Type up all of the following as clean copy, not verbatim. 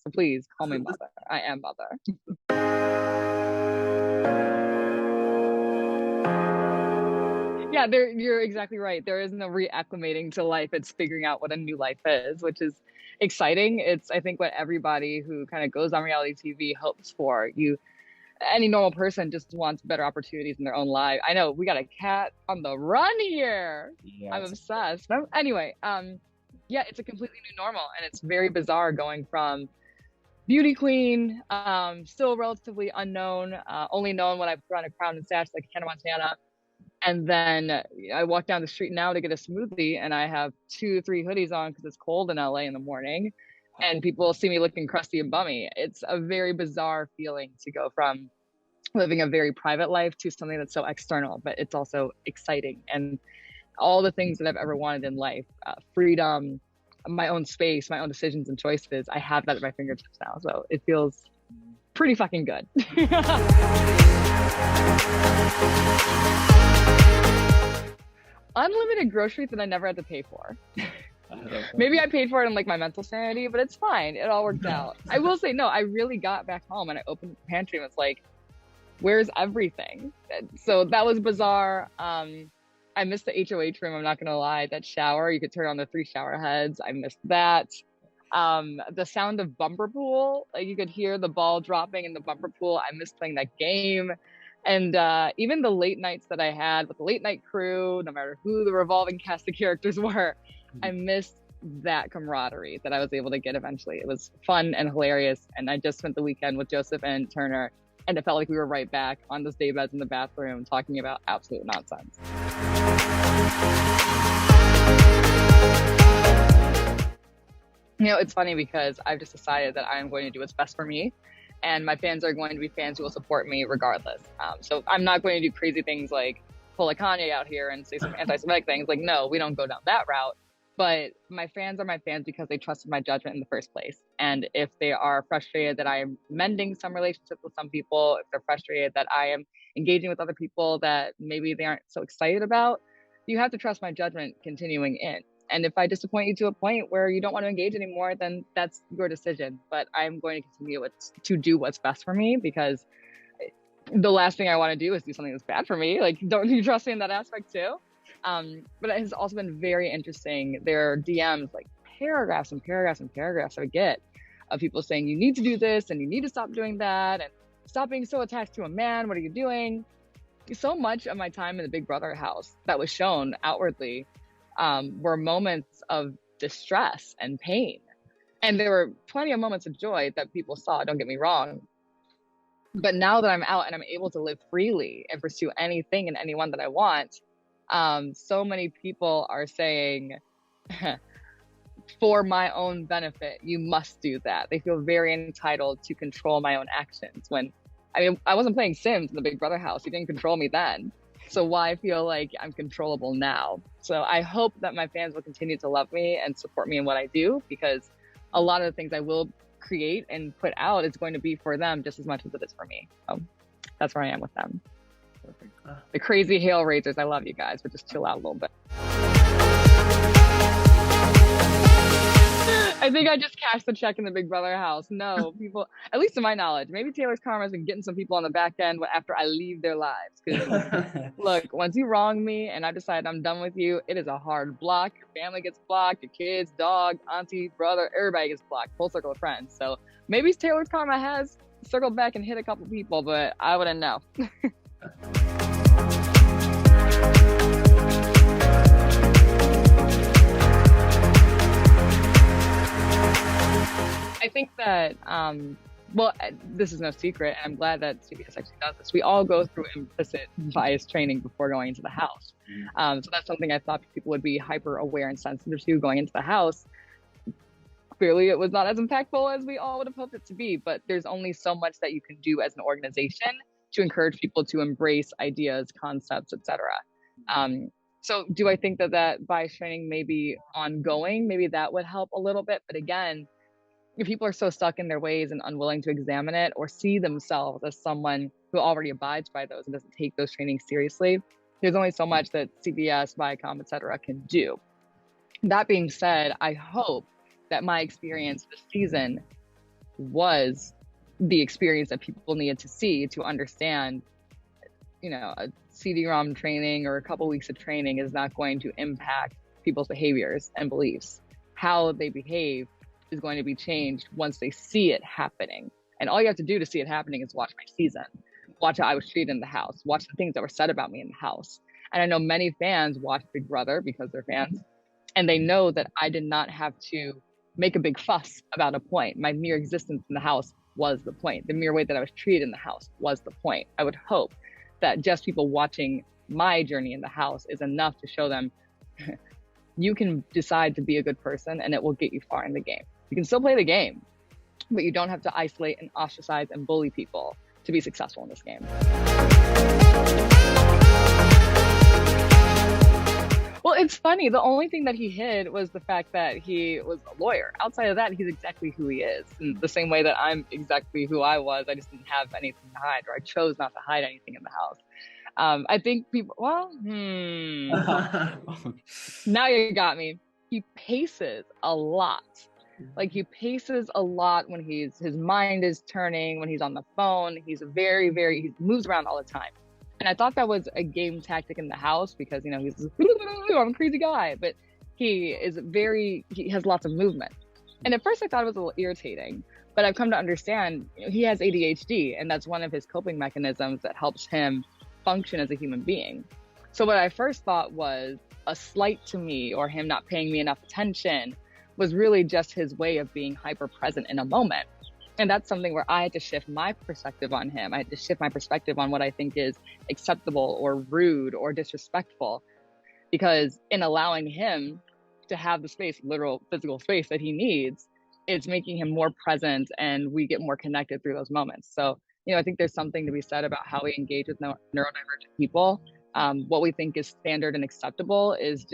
So please call me mother. I am mother. Yeah, you're exactly right. There is no reacclimating to life. It's figuring out what a new life is, which is exciting. It's, I think, what everybody who kind of goes on reality TV hopes for. Any normal person just wants better opportunities in their own life. I know we got a cat on the run here. Yeah, I'm it's obsessed. Anyway, yeah, it's a completely new normal, and it's very bizarre going from beauty queen, still relatively unknown, only known when I put on a crown and sash like Hannah Montana. And then I walk down the street now to get a smoothie, and I have 2, 3 hoodies on because it's cold in LA in the morning, and people see me looking crusty and bummy. It's a very bizarre feeling to go from living a very private life to something that's so external, but it's also exciting. And all the things that I've ever wanted in life, freedom, my own space, my own decisions and choices, I have that at my fingertips now. So it feels pretty fucking good. Unlimited groceries that I never had to pay for. Maybe I paid for it in like my mental sanity, but it's fine. It all worked out. I will say, no, I really got back home and I opened the pantry and it's like, where's everything? So that was bizarre. I missed the HOH room. I'm not going to lie. That shower, you could turn on the 3 shower heads. I missed that. The sound of bumper pool, like you could hear the ball dropping in the bumper pool. I missed playing that game. And even the late nights that I had with the late night crew, no matter who the revolving cast of characters were, I missed that camaraderie that I was able to get eventually. It was fun and hilarious. And I just spent the weekend with Joseph and Turner, and it felt like we were right back on those day beds in the bathroom talking about absolute nonsense. You know, it's funny because I've just decided that I am going to do what's best for me, and my fans are going to be fans who will support me regardless. So I'm not going to do crazy things like pull a Kanye out here and say some anti-Semitic things. Like, no, we don't go down that route. But my fans are my fans because they trusted my judgment in the first place. And if they are frustrated that I am mending some relationships with some people, if they're frustrated that I am engaging with other people that maybe they aren't so excited about, you have to trust my judgment continuing in. And if I disappoint you to a point where you don't want to engage anymore, then that's your decision. But I'm going to continue to do what's best for me, because the last thing I want to do is do something that's bad for me. Like, don't you trust me in that aspect too? But it has also been very interesting. There are DMs, like paragraphs and paragraphs and paragraphs I get of people saying, you need to do this and you need to stop doing that and stop being so attached to a man. What are you doing? So much of my time in the Big Brother house that was shown outwardly were moments of distress and pain. And there were plenty of moments of joy that people saw, don't get me wrong. But now that I'm out and I'm able to live freely and pursue anything and anyone that I want, so many people are saying, for my own benefit, you must do that. They feel very entitled to control my own actions. When, I mean, I wasn't playing Sims in the Big Brother house. You didn't control me then. So why feel like I'm controllable now? So I hope that my fans will continue to love me and support me in what I do, because a lot of the things I will create and put out is going to be for them just as much as it is for me. So that's where I am with them. The crazy Hale raisers, I love you guys, but just chill out a little bit. I think I just cashed the check in the Big Brother house. No, people, at least to my knowledge, maybe Taylor's karma has been getting some people on the back end after I leave their lives. Because look, once you wrong me and I decide I'm done with you, it is a hard block. Your family gets blocked, your kids, dog, auntie, brother, everybody gets blocked. Full circle of friends. So maybe Taylor's karma has circled back and hit a couple people, but I wouldn't know. I think that, well, this is no secret, and I'm glad that CBS actually does this. We all go through implicit bias training before going into the house. So that's something I thought people would be hyper aware and sensitive to going into the house. Clearly, it was not as impactful as we all would have hoped it to be, but there's only so much that you can do as an organization to encourage people to embrace ideas, concepts, etc. So do I think that bias training may be ongoing? Maybe that would help a little bit. But again, if people are so stuck in their ways and unwilling to examine it or see themselves as someone who already abides by those and doesn't take those trainings seriously, there's only so much that CBS, Viacom, etc. can do. That being said, I hope that my experience this season was the experience that people needed to see to understand, a CD-ROM training or a couple weeks of training is not going to impact people's behaviors and beliefs. How they behave is going to be changed once they see it happening. And all you have to do to see it happening is watch my season, watch how I was treated in the house, watch the things that were said about me in the house. And I know many fans watch Big Brother because they're fans, and they know that I did not have to make a big fuss about a point. My mere existence in the house was the point. The mere way that I was treated in the house was the point. I would hope that just people watching my journey in the house is enough to show them you can decide to be a good person and it will get you far in the game. You can still play the game, but you don't have to isolate and ostracize and bully people to be successful in this game. Well, it's funny. The only thing that he hid was the fact that he was a lawyer. Outside of that, he's exactly who he is. In the same way that I'm exactly who I was. I just didn't have anything to hide, or I chose not to hide anything in the house. I think people, now you got me. He paces a lot. Like, he paces a lot when his mind is turning, when he's on the phone. He's he moves around all the time. And I thought that was a game tactic in the house because, he's I'm a crazy guy, but he has lots of movement. And at first I thought it was a little irritating, but I've come to understand, he has ADHD, and that's one of his coping mechanisms that helps him function as a human being. So what I first thought was a slight to me, or him not paying me enough attention, was really just his way of being hyper present in a moment. And that's something where I had to shift my perspective on him. I had to shift my perspective on what I think is acceptable or rude or disrespectful, because in allowing him to have the space, literal physical space that he needs, it's making him more present, and we get more connected through those moments. So, I think there's something to be said about how we engage with neurodivergent people. What we think is standard and acceptable is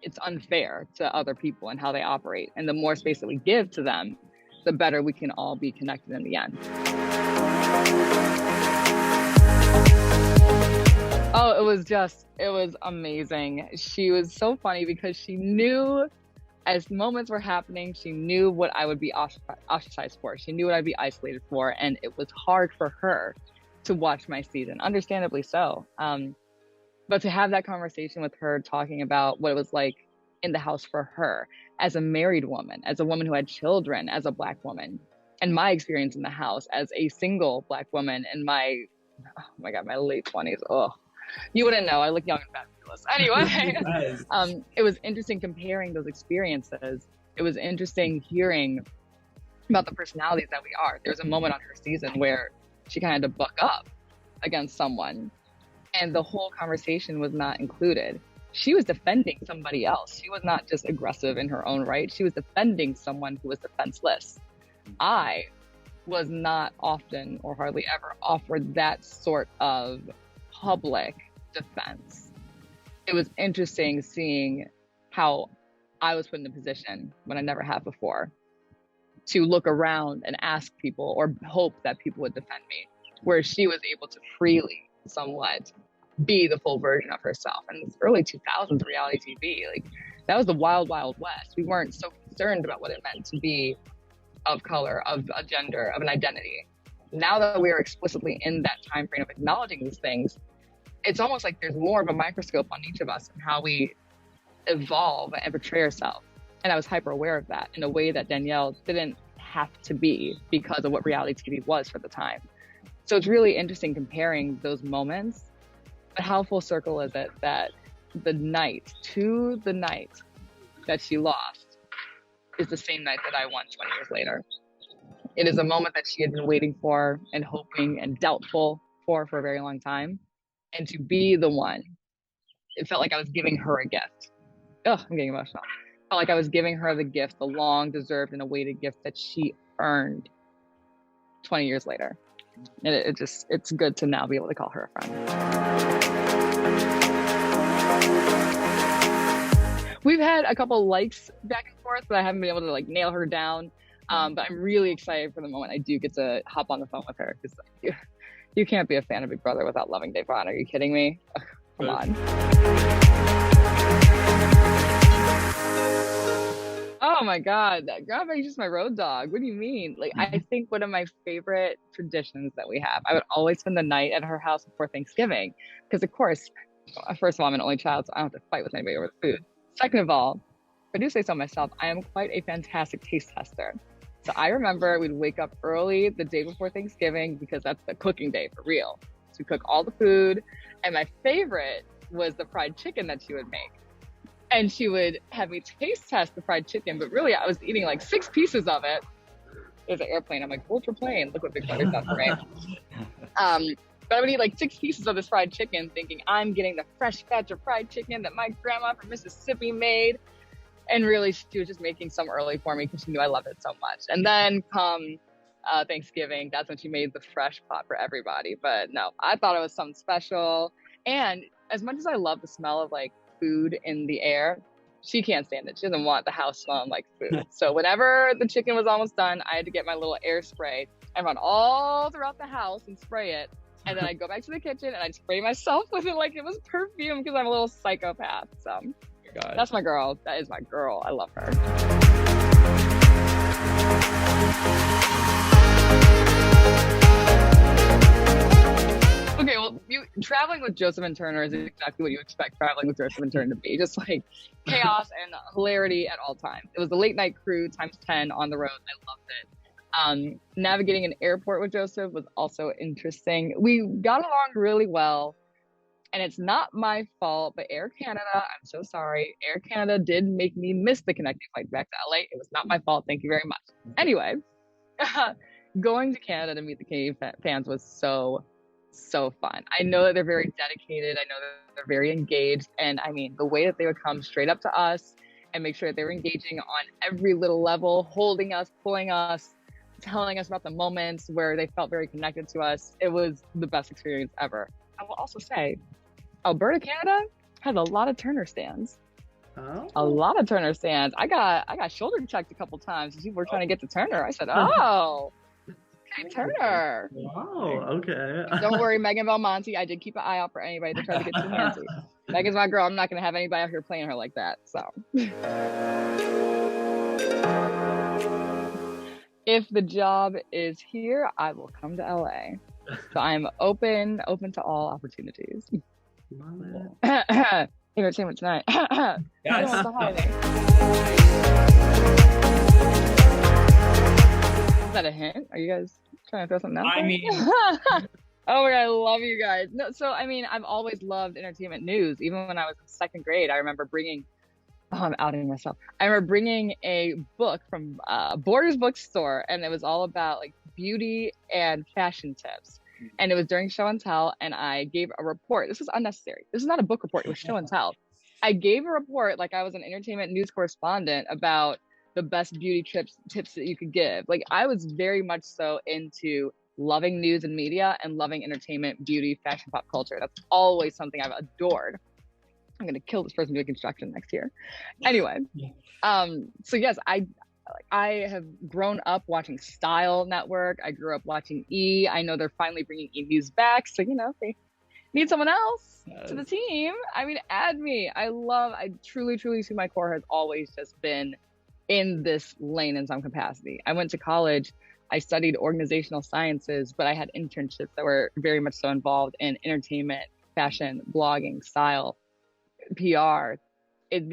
it's unfair to other people and how they operate. And the more space that we give to them, the better we can all be connected in the end. Oh, it was amazing. She was so funny because she knew as moments were happening, she knew what I would be ostracized for. She knew what I'd be isolated for. And it was hard for her to watch my season, understandably so. But to have that conversation with her, talking about what it was like in the house for her as a married woman, as a woman who had children, as a Black woman, and my experience in the house as a single Black woman in my late 20s. Oh, you wouldn't know. I look young and fabulous. Anyway, it was interesting comparing those experiences. It was interesting hearing about the personalities that we are. There was a moment on her season where she kind of had to buck up against someone, and the whole conversation was not included. She was defending somebody else. She was not just aggressive in her own right. She was defending someone who was defenseless. I was not often or hardly ever offered that sort of public defense. It was interesting seeing how I was put in a position when I never have before to look around and ask people or hope that people would defend me, whereas she was able to freely, somewhat, be the full version of herself. And it's early 2000s reality TV. Like, that was the wild, wild west. We weren't so concerned about what it meant to be of color, of a gender, of an identity. Now that we are explicitly in that time frame of acknowledging these things, it's almost like there's more of a microscope on each of us and how we evolve and portray ourselves. And I was hyper aware of that in a way that Danielle didn't have to be because of what reality TV was for the time. So it's really interesting comparing those moments. But how full circle is it that the night that she lost is the same night that I won 20 years later. It is a moment that she had been waiting for and hoping and doubtful for a very long time. And to be the one, it felt like I was giving her a gift. I'm getting emotional. It felt like I was giving her the gift, the long deserved and awaited gift that she earned 20 years later. And it's good to now be able to call her a friend. We've had a couple likes back and forth, but I haven't been able to nail her down. But I'm really excited for the moment I do get to hop on the phone with her, because you can't be a fan of Big Brother without loving Devon. Are you kidding me? Come on. Oh my God, Grandpa's just my road dog. What do you mean? Like, I think one of my favorite traditions that we have, I would always spend the night at her house before Thanksgiving. Because, of course, first of all, I'm an only child, so I don't have to fight with anybody over the food. Second of all, if I do say so myself, I am quite a fantastic taste tester. So I remember we'd wake up early the day before Thanksgiving because that's the cooking day for real. So we cook all the food. And my favorite was the fried chicken that she would make. And she would have me taste test the fried chicken, but really I was eating like 6 pieces of it. There's an airplane. I'm like, ultra plane. Look what Big Brother's done for me. But I would eat like 6 pieces of this fried chicken thinking I'm getting the fresh batch of fried chicken that my grandma from Mississippi made. And really, she was just making some early for me because she knew I loved it so much. And then come Thanksgiving, that's when she made the fresh pot for everybody. But no, I thought it was something special. And as much as I love the smell of like food in the air, she can't stand it. She doesn't want the house smelling like food. So whenever the chicken was almost done, I had to get my little air spray and run all throughout the house and spray it. And then I'd go back to the kitchen and I'd spray myself with it like it was perfume because I'm a little psychopath. So that's my girl. That is my girl. I love her. Okay, well, traveling with Joseph and Turner is exactly what you expect traveling with Joseph and Turner to be. Just like chaos and hilarity at all times. It was a late night crew times 10 on the road. I loved it. Navigating an airport with Joseph was also interesting. We got along really well. And it's not my fault, but Air Canada, I'm so sorry. Air Canada did make me miss the connecting flight back to LA. It was not my fault. Thank you very much. Anyway, going to Canada to meet the Canadian fans was so fun. I know that they're very dedicated. I know that they're very engaged. And I mean, the way that they would come straight up to us and make sure that they were engaging on every little level, holding us, pulling us, telling us about the moments where they felt very connected to us. It was the best experience ever. I will also say, Alberta, Canada has a lot of Turner stands. Oh. A lot of Turner stands. I got shoulder checked a couple times. People were trying to get to Turner. I said, "Oh, okay, Turner." Wow. Okay. Don't worry, Megan Belmonte. I did keep an eye out for anybody that tried to get too handsy. Megan's my girl. I'm not gonna have anybody out here playing her like that. So, if the job is here, I will come to LA. So I'm open to all opportunities. Love it. Entertainment Tonight. Yes. Is that a hint? Are you guys trying to throw something out there? I mean, oh my God, I love you guys. No, so I mean, I've always loved entertainment news. Even when I was in 2nd grade, I remember bringing. Oh, I'm outing myself. I remember bringing a book from Borders bookstore, and it was all about like beauty and fashion tips. And it was during show and tell, and I gave a report. This was unnecessary. This is not a book report. It was show and tell. I gave a report like I was an entertainment news correspondent about the best beauty tips that you could give. Like I was very much so into loving news and media and loving entertainment, beauty, fashion, pop culture. That's always something I've adored. I'm gonna kill this person doing construction next year. Anyway, so yes, I have grown up watching Style Network. I grew up watching E! I know they're finally bringing E! News back, so you know if they need someone else to the team, I mean, add me. I truly to my core has always just been in this lane in some capacity. I went to college. I studied organizational sciences, but I had internships that were very much so involved in entertainment, fashion, blogging, style, PR.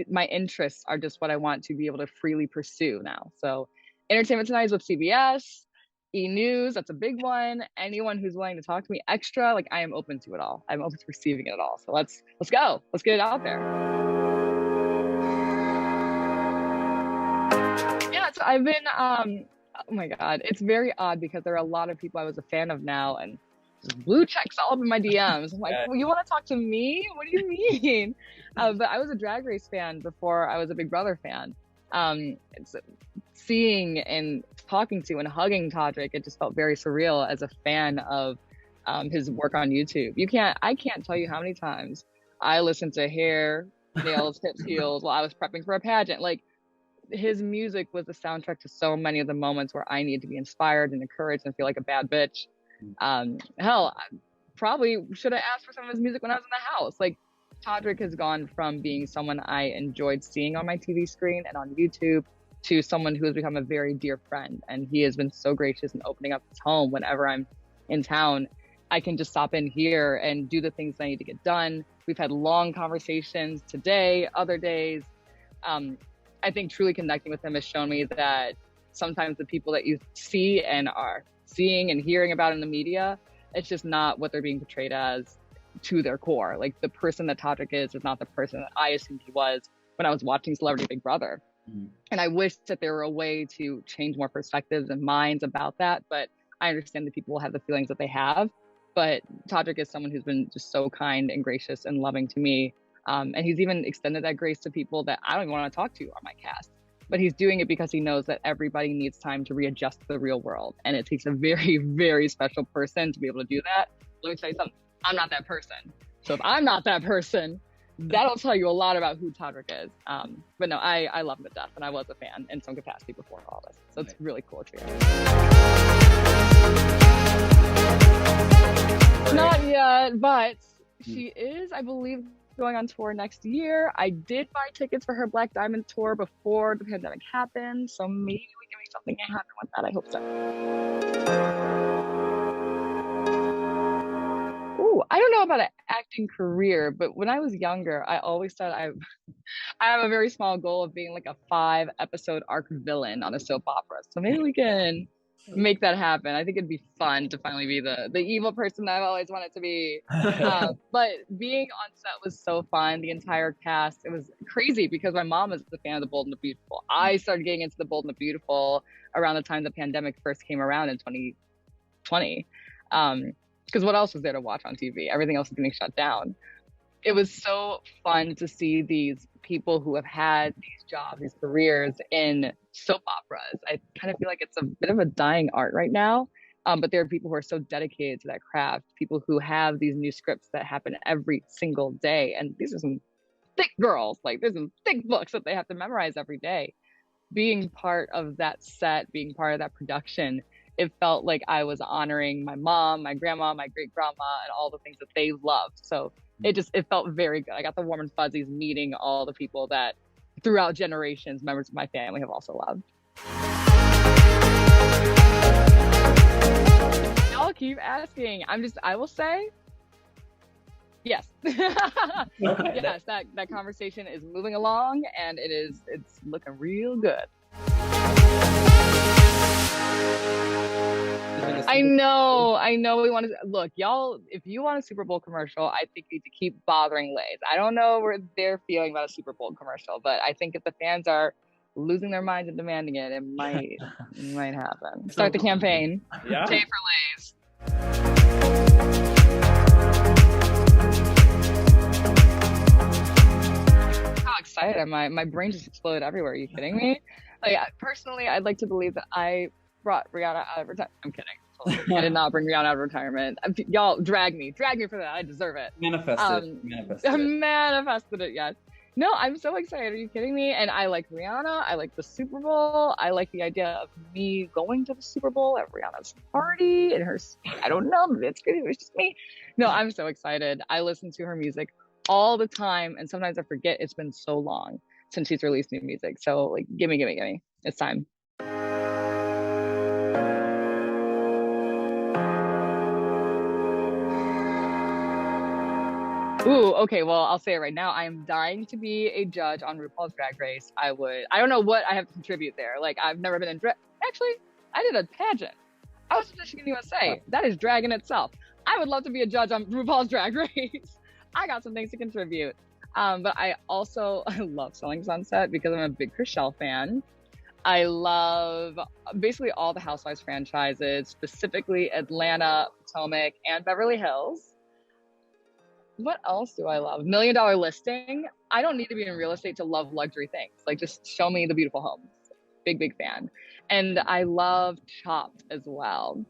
My interests are just what I want to be able to freely pursue now. So Entertainment Tonight is with CBS, E! News, that's a big one. Anyone who's willing to talk to me extra, like I am open to it all. I'm open to receiving it all. So let's go. Let's get it out there. Yeah, so I've been, oh my God, it's very odd because there are a lot of people I was a fan of now and blue checks all up in my DMs. I'm like, well, you want to talk to me? What do you mean? But I was a Drag Race fan before I was a Big Brother fan. Seeing and talking to and hugging Todrick, it just felt very surreal as a fan of his work on YouTube. I can't tell you how many times I listened to Hair, Nails, Hips, Heels while I was prepping for a pageant. Like his music was the soundtrack to so many of the moments where I needed to be inspired and encouraged and feel like a bad bitch. Hell, I probably should have asked for some of his music when I was in the house. Like Todrick has gone from being someone I enjoyed seeing on my TV screen and on YouTube to someone who has become a very dear friend. And he has been so gracious in opening up his home whenever I'm in town. I can just stop in here and do the things I need to get done. We've had long conversations today, other days. I think truly connecting with him has shown me that sometimes the people that you see and are seeing and hearing about in the media, it's just not what they're being portrayed as to their core. Like, the person that Todrick is not the person that I assumed he was when I was watching Celebrity Big Brother. And I wish that there were a way to change more perspectives and minds about that. But I understand that people will have the feelings that they have. But Todrick is someone who's been just so kind and gracious and loving to me. And he's even extended that grace to people that I don't even want to talk to on my cast. But he's doing it because he knows that everybody needs time to readjust to the real world. And it takes a very, very special person to be able to do that. Let me tell you something. I'm not that person. So if I'm not that person, that'll tell you a lot about who Todrick is. But no, I love him to death, and I was a fan in some capacity before all this. So it's really cool to hear. Not yet, but she is, I believe, going on tour next year. I did buy tickets for her Black Diamond tour before the pandemic happened, so maybe we can make something happen with that. I hope so. Ooh, I don't know about an acting career, but when I was younger, I always thought I have a very small goal of being like a 5-episode arc villain on a soap opera. So maybe we can make that happen. I think it'd be fun to finally be the evil person that I've always wanted to be. But being on set was so fun. The entire cast, it was crazy because my mom is a fan of The Bold and the Beautiful. I started getting into The Bold and the Beautiful around the time the pandemic first came around in 2020. Because what else was there to watch on TV? Everything else was getting shut down. It was so fun to see these people who have had these jobs, these careers in soap operas. I kind of feel like it's a bit of a dying art right now. But there are people who are so dedicated to that craft, people who have these new scripts that happen every single day. And these are some thick girls, like there's some thick books that they have to memorize every day. Being part of that set, being part of that production, it felt like I was honoring my mom, my grandma, my great grandma, and all the things that they loved. So it felt very good. I got the warm and fuzzies meeting all the people that throughout generations, members of my family have also loved. Y'all keep asking. I will say, yes. Okay. Yes, that conversation is moving along and it's looking real good. I know we want to look, y'all, if you want a Super Bowl commercial, I think you need to keep bothering Lays. I don't know where they're feeling about a Super Bowl commercial, but I think if the fans are losing their minds and demanding it, it might happen. Start the campaign. Yeah. Pay for Lays. How excited am I? My brain just exploded everywhere. Are you kidding me? Like, personally, I'd like to believe that I brought Rihanna out of retirement. I'm kidding. I did not bring Rihanna out of retirement. Y'all drag me for that. I deserve it. Manifested it. Manifested it, yes. No, I'm so excited. Are you kidding me? And I like Rihanna. I like the Super Bowl. I like the idea of me going to the Super Bowl at Rihanna's party and her, I don't know, maybe it's crazy. It's just me. No, I'm so excited. I listen to her music all the time. And sometimes I forget it's been so long since she's released new music. So like, gimme. It's time. Ooh, okay, well, I'll say it right now. I am dying to be a judge on RuPaul's Drag Race. I don't know what I have to contribute there. Like, I've never been in drag. Actually, I did a pageant. I was Michigan USA. That is drag in itself. I would love to be a judge on RuPaul's Drag Race. I got some things to contribute. But I love Selling Sunset because I'm a big Chrishell fan. I love basically all the Housewives franchises, specifically Atlanta, Potomac, and Beverly Hills. What else do I love? $1 Million Listing. I don't need to be in real estate to love luxury things. Like, just show me the beautiful homes. Big fan. And I love Chopped as well.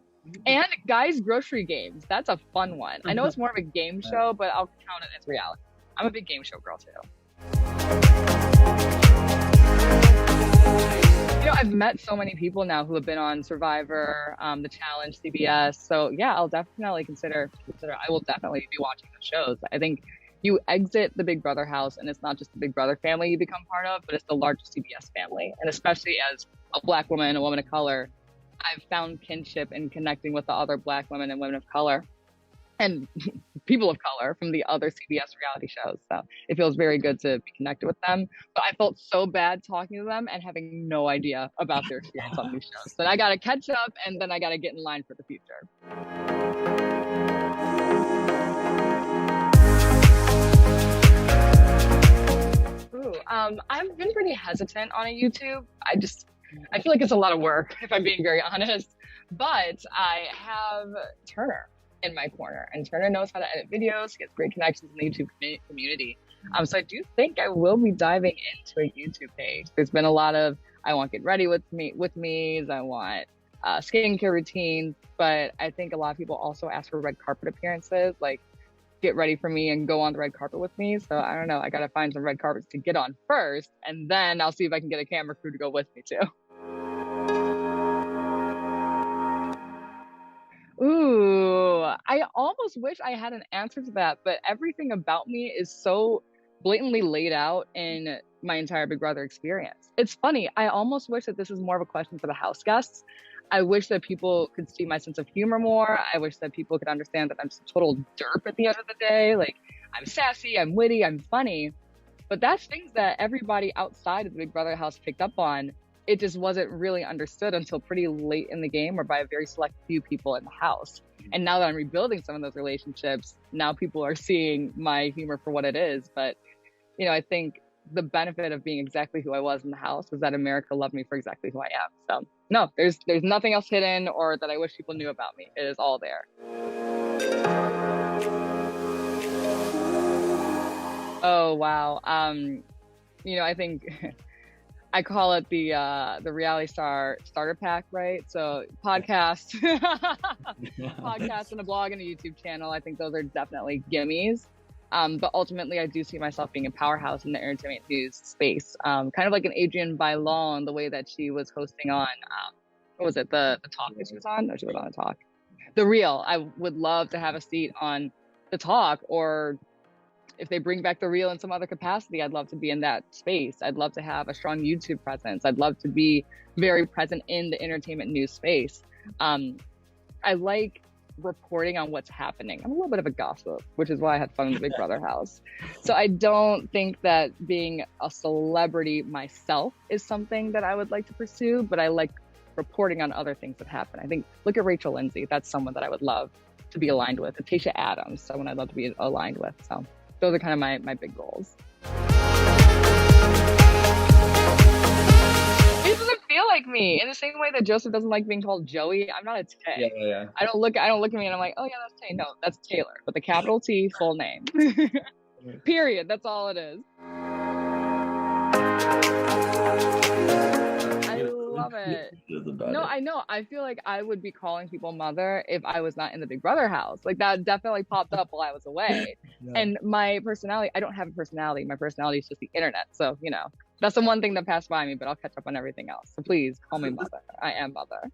And Guys Grocery Games. That's a fun one. I know it's more of a game show, but I'll count it as reality. I'm a big game show girl too. You know, I've met so many people now who have been on Survivor, The Challenge, CBS. So yeah, I'll definitely consider. I will definitely be watching the shows. I think you exit the Big Brother house, and it's not just the Big Brother family you become part of, but it's the larger CBS family. And especially as a Black woman, a woman of color, I've found kinship in connecting with the other Black women and women of color and people of color from the other CBS reality shows. So it feels very good to be connected with them. But I felt so bad talking to them and having no idea about their experience on these shows. So I got to catch up, and then I got to get in line for the future. Ooh, I've been pretty hesitant on a YouTube. I feel like it's a lot of work, if I'm being very honest. But I have Turner in my corner, and Turner knows how to edit videos. He has great connections in the YouTube community. So I do think I will be diving into a YouTube page. There's been a lot of, I want get ready with me's, I want skincare routines, but I think a lot of people also ask for red carpet appearances, like get ready for me and go on the red carpet with me. So I don't know, I gotta find some red carpets to get on first, and then I'll see if I can get a camera crew to go with me too. Ooh, I almost wish I had an answer to that, but everything about me is so blatantly laid out in my entire Big Brother experience. It's funny, I almost wish that this is more of a question for the house guests. I wish that people could see my sense of humor more. I wish that people could understand that I'm just a total derp at the end of the day. Like, I'm sassy, I'm witty, I'm funny. But that's things that everybody outside of the Big Brother house picked up on. It just wasn't really understood until pretty late in the game, or by a very select few people in the house. And now that I'm rebuilding some of those relationships, now people are seeing my humor for what it is. But, you know, I think the benefit of being exactly who I was in the house was that America loved me for exactly who I am. So no, there's nothing else hidden or that I wish people knew about me. It is all there. Oh, wow. You know, I think I call it the reality star starter pack, right? So podcast, podcast and a blog and a YouTube channel. I think those are definitely gimmies. But ultimately, I do see myself being a powerhouse in the entertainment news space. Kind of like an Adrienne Bailon, the way that she was hosting on, what was it, the Talk that she was on? No, she was on the Talk. The Real. I would love to have a seat on the Talk, or if they bring back the Real in some other capacity, I'd love to be in that space. I'd love to have a strong YouTube presence. I'd love to be very present in the entertainment news space. I like reporting on what's happening. I'm a little bit of a gossip, which is why I had fun in the Big Brother house. So I don't think that being a celebrity myself is something that I would like to pursue, but I like reporting on other things that happen. I think, look at Rachel Lindsay. That's someone that I would love to be aligned with. Tasha Adams, someone I'd love to be aligned with. So those are kind of my big goals. It doesn't feel like me, in the same way that Joseph doesn't like being called Joey. I'm not a Tay. Yeah. I don't look at me and I'm like, oh yeah, that's Tay. No, that's Taylor, with a capital T, full name. Period. That's all it is. I love it. No, I know. I feel like I would be calling people mother if I was not in the Big Brother house. Like, that definitely popped up while I was away. Yeah. And my personality, I don't have a personality. My personality is just the internet. So, you know, that's the one thing that passed by me, but I'll catch up on everything else. So please call me mother. I am mother.